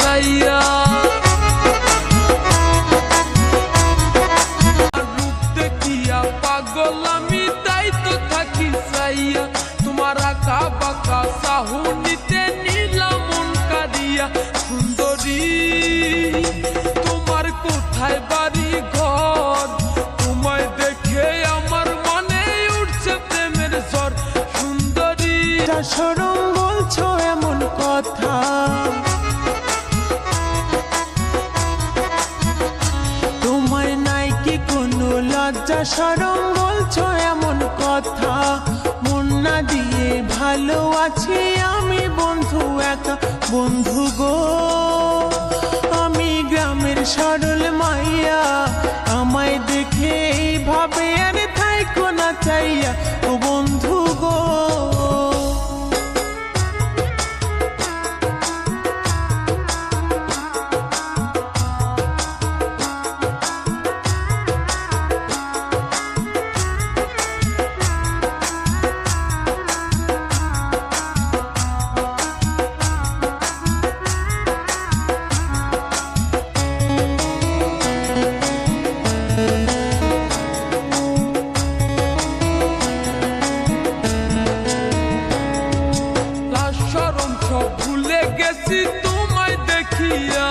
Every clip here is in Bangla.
চাইয়া, রূপ দেখিয়া পাগল আমি তাই তো থাকি চাইয়া। তোমার আঁকা বাঁকা চাহনিতে নিলাম মন কারিয়া। সুন্দরী তোমার কোথায় বাড়ি ঘর, তোমায় দেখে আমার মনে উঠছে প্রেমের ঝড়। সুন্দরী সরম বলছো এমন কথা, তোমায় নাই কি কোনো লজ্জা? সরম বলছো এমন কথা, মন না দিয়ে ভালো আছি আমি বন্ধু একা। বন্ধু গো আমি গ্রামের সরল মাইয়া, আমায় দেখে এইভাবে আর থাইকো না চাইয়া। ও বন্ধু গো ভুলে গেছি তোমায় দেখিয়া,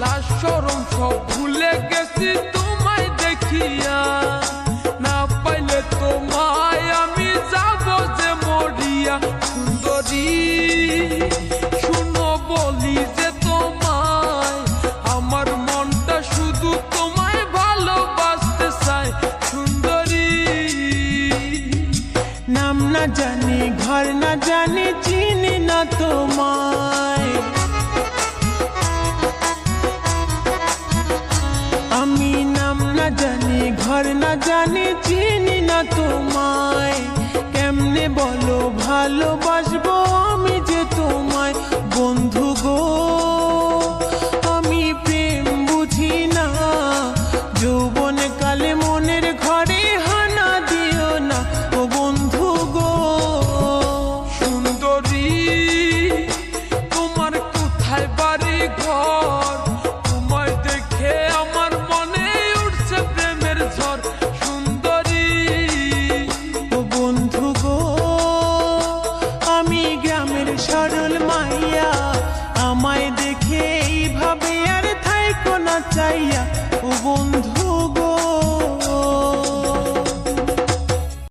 লাজ শরম সব ভুলে গেছি তোমায় দেখিয়া। না পাইলে তোমায় আমি যাব যে মরিয়া। সুন্দরী শুনো বলি যে তোমায়, আমার মনটা শুধু তোমায় ভালোবাসতে চায়। সুন্দরী নাম না জানি ঘর না জানি চিনি না তোমায়, আমি নাম না জানি ঘর না জানি চিনি না তোমায়। কেমনে বলো ভালোবাসবো আমি যে তোমায়? বন্ধু গো